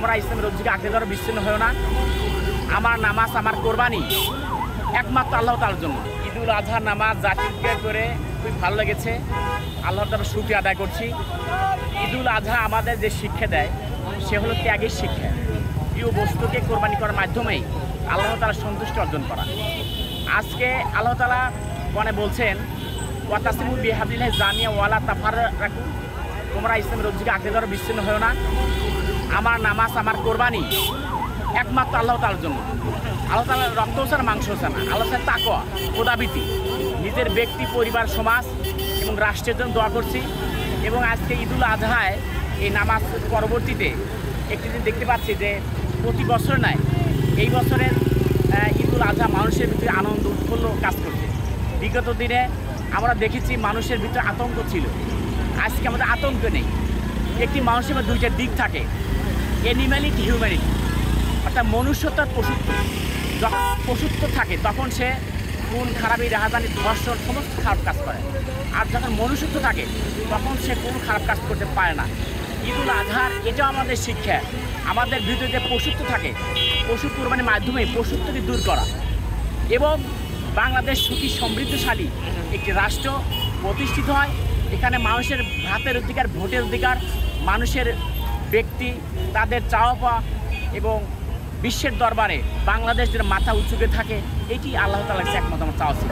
তোমরা ইসলামের রজ্জুকে আঁকড়ে ধরো, বিচ্ছিন্ন হয়েও না। আমার নামাজ, আমার কোরবানি একমাত্র আল্লাহ তাআলার জন্য। ঈদুল আজহার নামাজ জাতিকে করে খুবই ভালো লেগেছে, আল্লাহর তাআলার শুকরিয়া আদায় করছি। ঈদুল আজহা আমাদের যে শিক্ষা দেয় সে হলো ত্যাগের শিক্ষা। প্রিয় বস্তুকে কোরবানি করার মাধ্যমেই আল্লাহ তাআলার সন্তুষ্টি অর্জন করা। আজকে আল্লাহ তাআলা কোরআনে বলছেন, ওয়াতাসিমু বিহাবলিল্লাহি জামিয়া ওয়ালা তাফাররাকু, তোমরা ইসলামের রজ্জুকে আঁকড়ে ধরো, বিচ্ছিন্ন হয়েও না। আমার নামাজ, আমার কোরবানি একমাত্র আল্লাহ তাআলার জন্য। আল্লাহ তাআলার রক্ত হচ্ছে না, মাংস হচ্ছে না, আল্লাহ তাআলার তাকওয়া, খোদাভীতি। নিজের ব্যক্তি, পরিবার, সমাজ এবং রাষ্ট্রের জন্য দোয়া করছি। এবং আজকে ঈদুল আজহায় এই নামাজ পরবর্তীতে একটি দিন দেখতে পাচ্ছি যে প্রতি বছর নয়, এই বছরের ঈদুল আজহা মানুষের ভিতরে আনন্দ উৎফুল্ল কাজ করছে। বিগত দিনে আমরা দেখেছি মানুষের ভিতরে আতঙ্ক ছিল, আজকে আমাদের আতঙ্ক নেই। একটি মানুষের মধ্যে দুইটা দিক থাকে, অ্যানিম্যালিটি, হিউম্যানিটি, অর্থাৎ মনুষ্যত্ব, পশুত্ব। যখন পশুত্ব থাকে তখন সে খুন, খারাপি, রাহাজানি, ধর্ষণ সমস্ত খারাপ কাজ করে। আর যখন মনুষ্যত্ব থাকে তখন সে কোনো খারাপ কাজ করতে পারে না। ঈদুল আজহার এটাও আমাদের শিক্ষা, আমাদের ভিতরে যে পশুত্ব থাকে, পশু কোরবানির মাধ্যমে পশুত্বকে দূর করা এবং বাংলাদেশ সুখী সমৃদ্ধশালী একটি রাষ্ট্র প্রতিষ্ঠিত হয়। এখানে মানুষের ভাতের অধিকার, ভোটের অধিকার, মানুষের ব্যক্তি তাদের চাওয়া পাওয়া এবং বিশ্বের দরবারে বাংলাদেশ যেন মাথা উঁচুকে থাকে, এটি আল্লাহ তাআলার কাছে একমাত্র আমার চাওয়া ছিল।